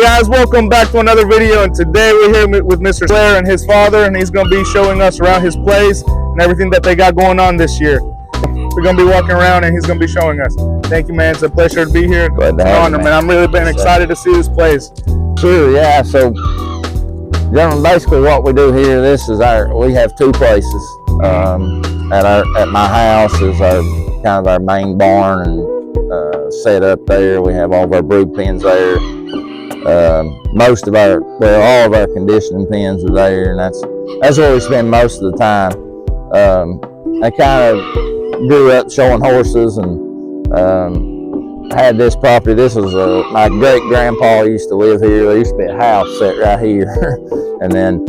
guys, welcome back to another video, and today we're here with Mr. Blair and his father, and he's going to be showing us around his place and everything that they got going on this year. We're going to be walking around and he's going to be showing us. Thank you, man. It's a pleasure to be here. Glad to have you, man. I'm really been excited to see this place. Sure, yeah. So, gentlemen, basically what we do here, we have two places. At my house is our main barn and set up there. We have all of our brood pens there. All of our conditioning pens are there, and that's where we spend most of the time. I kind of grew up showing horses and had this property. This was my great grandpa used to live here. There used to be a house set right here, and then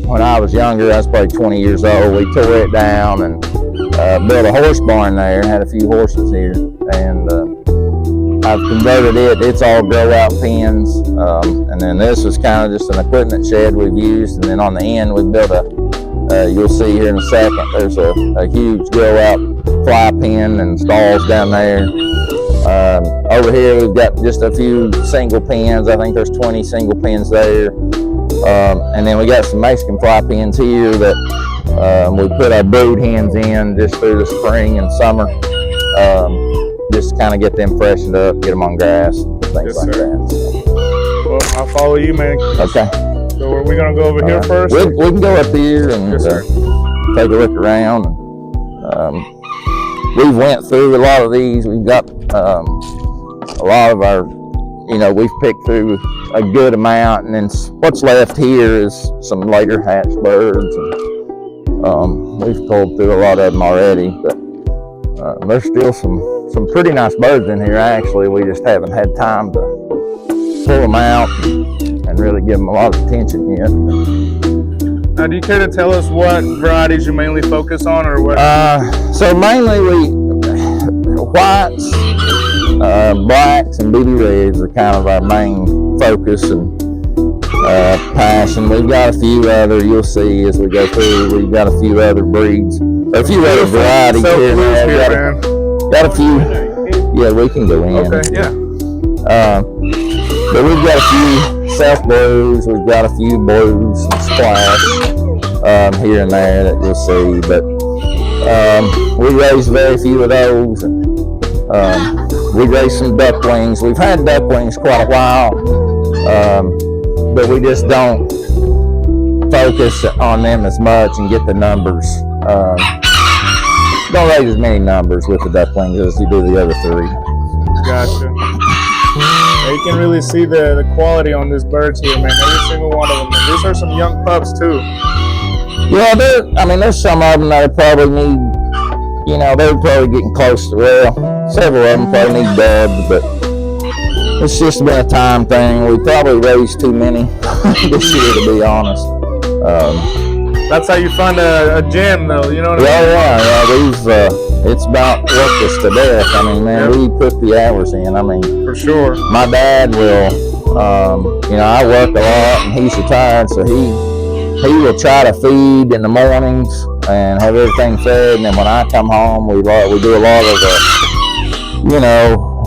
when I was younger, I was probably 20 years old, we tore it down and built a horse barn there. Had a few horses here, and I've converted it. It's all grow out pens, and then this is kind of just an equipment shed we've used. And then on the end, we built you'll see here in a second, there's a huge grow out fly pen and stalls down there. Over here, we've got just a few single pens. I think there's 20 single pens there. And then we got some Mexican fly pens here that we put our brood hens in just through the spring and summer. Just to kind of get them freshened up, get them on grass, things like that. So. Well, I'll follow you, man. Okay. So are we going to go over here first? We can go up here and take a look around. We've went through a lot of these. We've got a lot of our, we've picked through a good amount, and then what's left here is some later hatched birds. And, we've pulled through a lot of them already, but there's still some pretty nice birds in here. Actually, we just haven't had time to pull them out and really give them a lot of attention yet. Now, do you care to tell us what varieties you mainly focus on, or what? So mainly whites, blacks, and BB reds are kind of our main focus and passion. We've got a few other, you'll see as we go through, we've got a few other breeds, a few other varieties here. Got a few, yeah, we can go in. Okay, yeah. But we've got a few self blues, we've got a few blues, some splash here and there that you'll see. But we raise very few of those. And, we raise some ducklings. We've had ducklings quite a while, but we just don't focus on them as much and get the numbers. Don't raise as many numbers with the ducklings as you do the other three. Gotcha. You can really see the quality on these birds here, man. Every single one of them. And these are some young pups too. Yeah, there's some of them that probably need, they're probably getting close to, several of them probably need dubs, but it's just been a time thing. We probably raised too many this year, to be honest. That's how you find a gem, though, you know what I mean? Yeah. It's about worked us to death. We put the hours in. For sure. My dad will, I work a lot, and he's retired, so he will try to feed in the mornings and have everything fed, and then when I come home, we do a lot of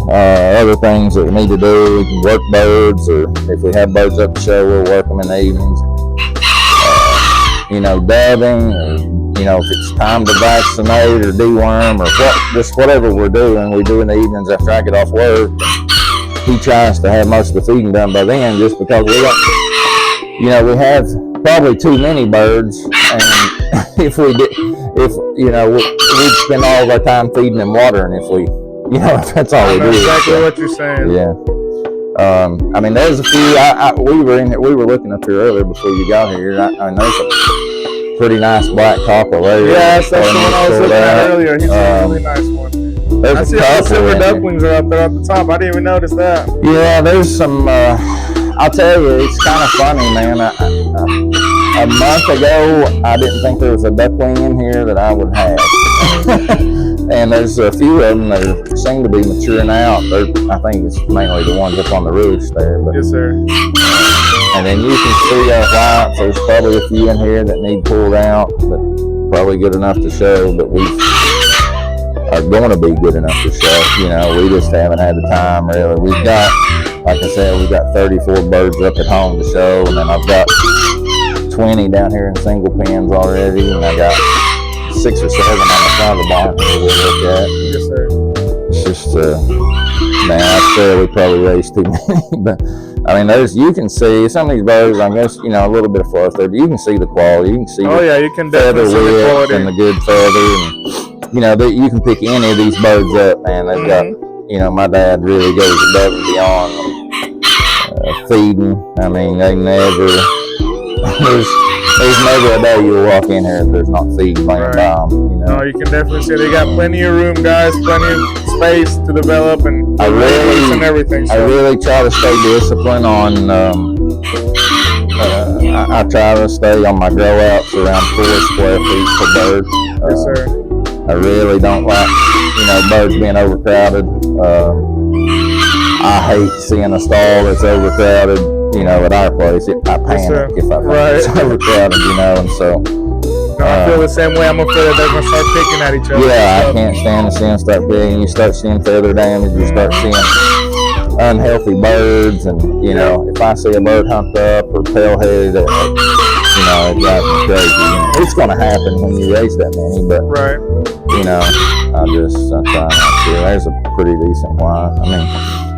other things that we need to do. We can work birds, or if we have birds up to show, we'll work them in the evenings. Dabbing, or, if it's time to vaccinate or deworm or just whatever we do in the evenings after I get off work. He tries to have most of the feeding done by then, just because we have probably too many birds, and we'd spend all of our time feeding and watering if that's all we do. Exactly what you're saying. Yeah. There's a few. We were looking up here earlier before you got here. There's a pretty nice black cockerel there. Yes, that's the one I was looking at earlier. He's a really nice one. I see all the silver ducklings are up there at the top. I didn't even notice that. Yeah, there's some. I'll tell you, it's kind of funny, man. A month ago, I didn't think there was a duckling in here that I would have. And there's a few of them that seem to be maturing out. I think it's mainly the ones up on the roost there. But, yes, sir. And then you can see our whites. There's probably a few in here that need pulled out, but probably good enough to show. But we are going to be good enough to show. We just haven't had the time really. We've got like I said, we've got 34 birds up at home to show, and then I've got 20 down here in single pens already, and I got 6 or 7 on the front of the barn here we'll look at. Yes, sir. It's just, man, I swear we probably raised too many, but I mean, you can see some of these birds. I guess a little bit of fluff there, but you can see the quality. You can see you can feather definitely see the width quality. and the good feather, and you can pick any of these birds up, man. They've got, my dad really goes above and beyond feeding. I mean, they never. There's never a day you'll walk in here if there's not feed laying by them. No, you can definitely see they got plenty of room, guys. Plenty of space to develop and everything. So. I really try to stay disciplined on. I try to stay on my grow outs around 4 square feet per bird. Yes, sir. I really don't like birds being overcrowded. I hate seeing a stall that's overcrowded. At our place, I panic if I think it's overcrowded, and so. No, I feel the same way. I'm afraid that they're going to start picking at each other. Yeah, I can't stand to see them start picking. You start seeing feather damage, you start seeing unhealthy birds, and, if I see a bird humped up or pale-headed, it drives me crazy. It's going to happen when you raise that many, but, I try not to. There's a pretty decent one. I mean,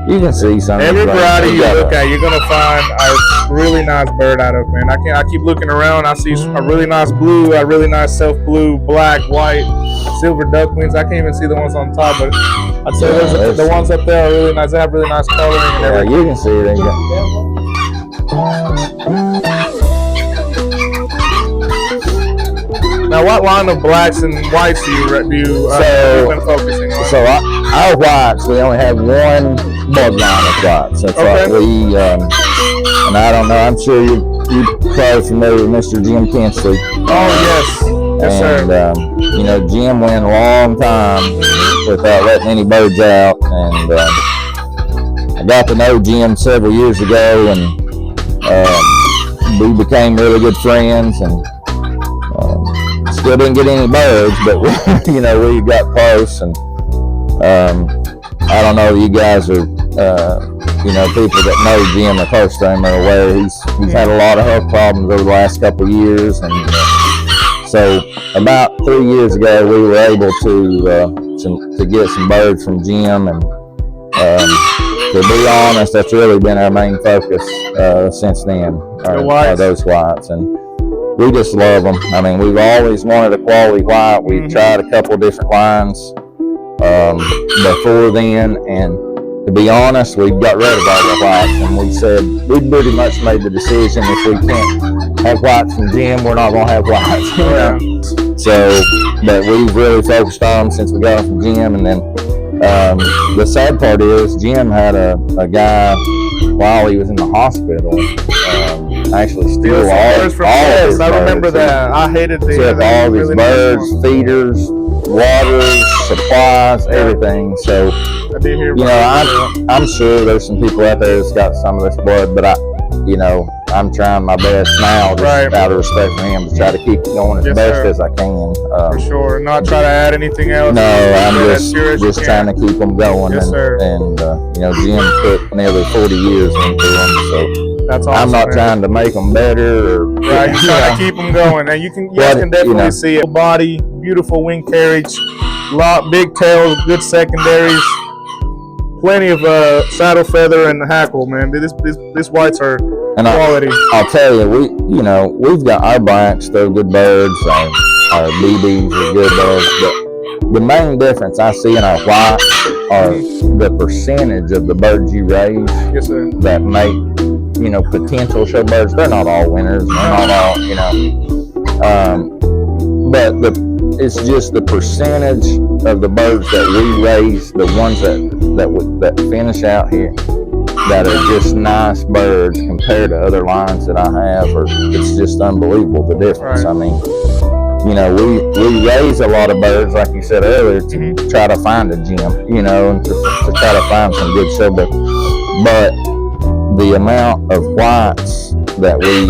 you can see some. Every variety you look at, you're gonna find a really nice bird out of, man. I keep looking around. I see a really nice blue, a really nice self blue, black, white, silver ducklings. I can't even see the ones on top, but I'd say the ones up there are really nice. They have really nice coloring and everything. You can see it. Now, what line of blacks and whites do you been focusing on? So our whites, we only have one bloodline of whites. That's right. We and I don't know. I'm sure you probably familiar with Mr. Jim Kinsley. Oh yes, sir. Jim went a long time without letting any birds out, and I got to know Jim several years ago, and we became really good friends, and. Still didn't get any birds, but we got close, and I don't know. You guys are, people that know Jim or close to him are aware he's had a lot of health problems over the last couple of years, and so about 3 years ago we were able to get some birds from Jim, and to be honest, that's really been our main focus since then. Are those whites, and. We just love them. I mean, we've always wanted a quality white. We've tried a couple of different lines before then, and to be honest, we got rid of all the whites, and we said we pretty much made the decision if we can't have whites from Jim, we're not going to have whites. So, but we've really focused on them since we got them from Jim, and then the sad part is Jim had a guy while he was in the hospital. Actually steal all his birds. I remember that. I hated all his birds, feeders, waters, supplies, everything. So, I'm sure there's some people out there that's got some of this blood, but I'm trying my best now, just out of respect for him, to try to keep it going as best as I can. For sure. Not try to add anything else. No, I'm just trying to keep them going. Yes, sir. And Jim put nearly 40 years into them, so. That's awesome, I'm not trying to make them better. You're trying to keep them going. And you guys can definitely see it. Body, beautiful wing carriage, big tails, good secondaries, plenty of saddle feather and hackle, man. These whites are quality. I'll tell you, we've got our blacks, they're good birds. Our BBs are good birds. But the main difference I see in our whites are the percentage of the birds you raise that make potential show birds. They're not all winners. They're not all, but it's just the percentage of the birds that we raise, the ones that finish out here, that are just nice birds compared to other lines that I have. It's just unbelievable, the difference. I mean, we raise a lot of birds, like you said earlier, to try to find a gem, and to try to find some good show birds. But the amount of whites that we,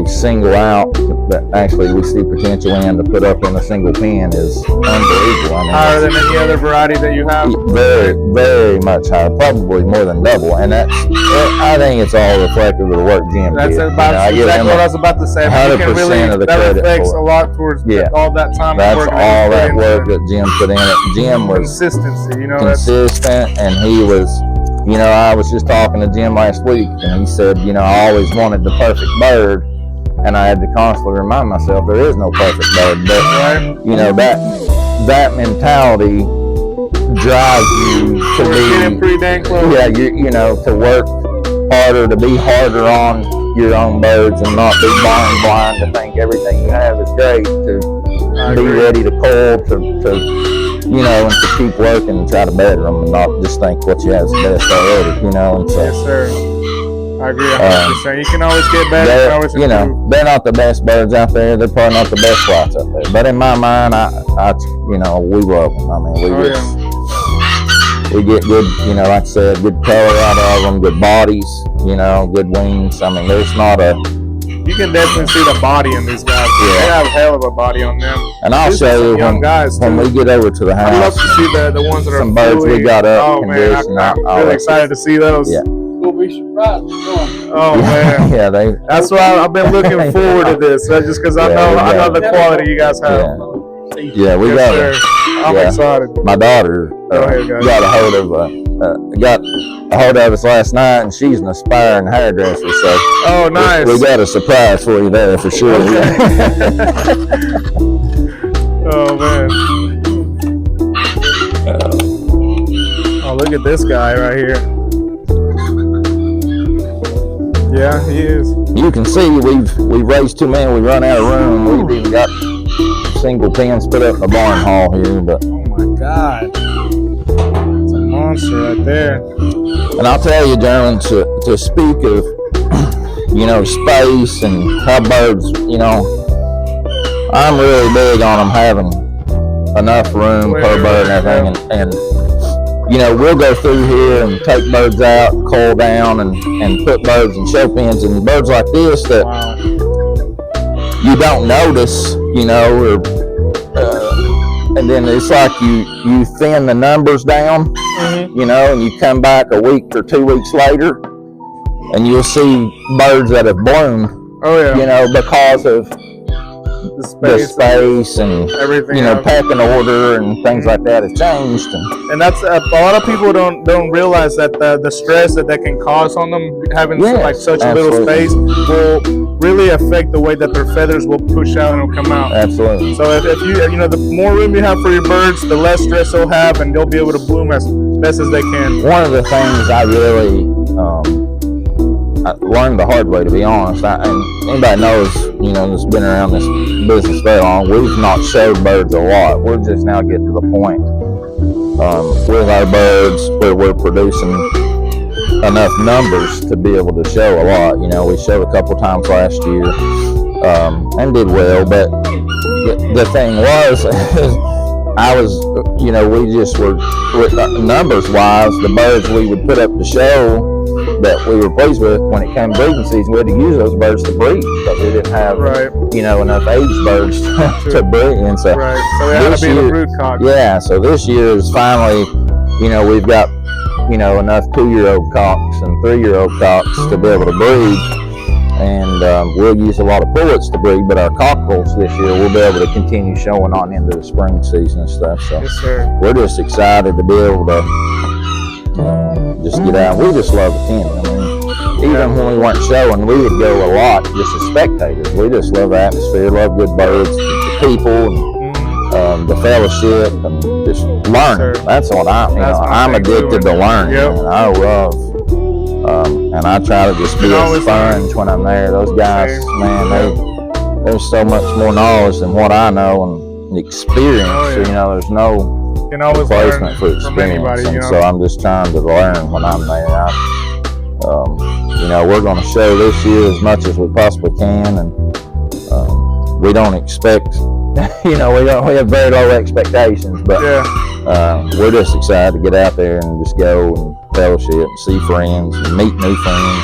single out to actually we see potential in to put up in a single pen is unbelievable. I mean, higher than any other variety that you have. Very, very much higher, probably more than double. And I think it's all reflective of the work Jim That's did. exactly what I was about to say. 100% of the that credit reflects for it. a lot towards all that time. That's work all that work that Jim put in it. Jim was consistency, consistent, and he was. I was just talking to Jim last week, and he said, I always wanted the perfect bird, and I had to constantly remind myself there is no perfect bird. But that mentality drives you to getting pretty dang close. Yeah, to work harder, to be harder on your own birds, and not be blind to think everything you have is great. To be ready to cull, and to keep working and try to better them, and not just think what you have is the best already, And so, yes, sir. I agree 100%. You can always get better. You can always improve. They're not the best birds out there. They're probably not the best flights out there. But in my mind, we love them. I mean, we get good, like I said, good color out of them, good bodies, good wings. I mean, there's not a. You can definitely see the body in these guys. Yeah. They have a hell of a body on them. And I'll show you young guys when we get over to the house. I'd love to see the ones that are some birds we got up. Oh man, I'm really excited to see those. Yeah. You'll be surprised. Oh man. Yeah, that's why I've been looking forward to this. Just because I know the quality you guys have. Yeah, we got it. I'm excited. My daughter got a hold of us last night, and she's an aspiring hairdresser. So nice. We got a surprise for you there for sure. Oh man. Oh, look at this guy right here. Yeah, he is. You can see we've raised too many. We run out of room. We've even got single pens put up in the barn hall here, but oh my God, it's a monster right there. And I'll tell you, gentlemen, to speak of space and how birds, I'm really big on them having enough room per bird and everything, and we'll go through here and take birds out, cull down, and put birds in show pens, and birds like this that you don't notice, and then it's like you thin the numbers down, and you come back a week or 2 weeks later, and you'll see birds that have bloomed, because of the space and everything, pecking order and things like that has changed. And that's a lot of people don't realize that the stress that can cause on them having such a little space will really affect the way that their feathers will push out and will come out. Absolutely. So if you the more room you have for your birds, the less stress they'll have, and they'll be able to bloom as best as they can. One of the things I really I learned the hard way, to be honest. And anybody knows, that's been around this business very long, we've not showed birds a lot. We're just now getting to the point with our birds where we're producing enough numbers to be able to show a lot. We showed a couple times last year and did well, but the thing was, we just were, numbers wise, the birds we would put up to show that we were pleased with when it came breeding season, we had to use those birds to breed because we didn't have enough aged birds to breed. And so, so they had to be the brood cock. Yeah, so this year is finally, we've got enough 2-year-old cocks and 3-year-old cocks to be able to breed, and we'll use a lot of pullets to breed, but our cockerels this year we'll be able to continue showing on into the spring season and stuff. So we're just excited to be able to just get out. We just love attending. I mean, even when we weren't showing, we would go a lot just as spectators. We just love the atmosphere, love good birds, the people, and the fellowship, and just learning. That's what I'm addicted to learning. And I love, and I try to just be a sponge when I'm there. Those guys, man, there's so much more knowledge than what I know and experience. There's no replacement for experience, and so I'm just trying to learn when I'm there. We're going to show this year as much as we possibly can, and we don't expect, we have very low expectations, but we're just excited to get out there and just go and fellowship, see friends, and meet new friends.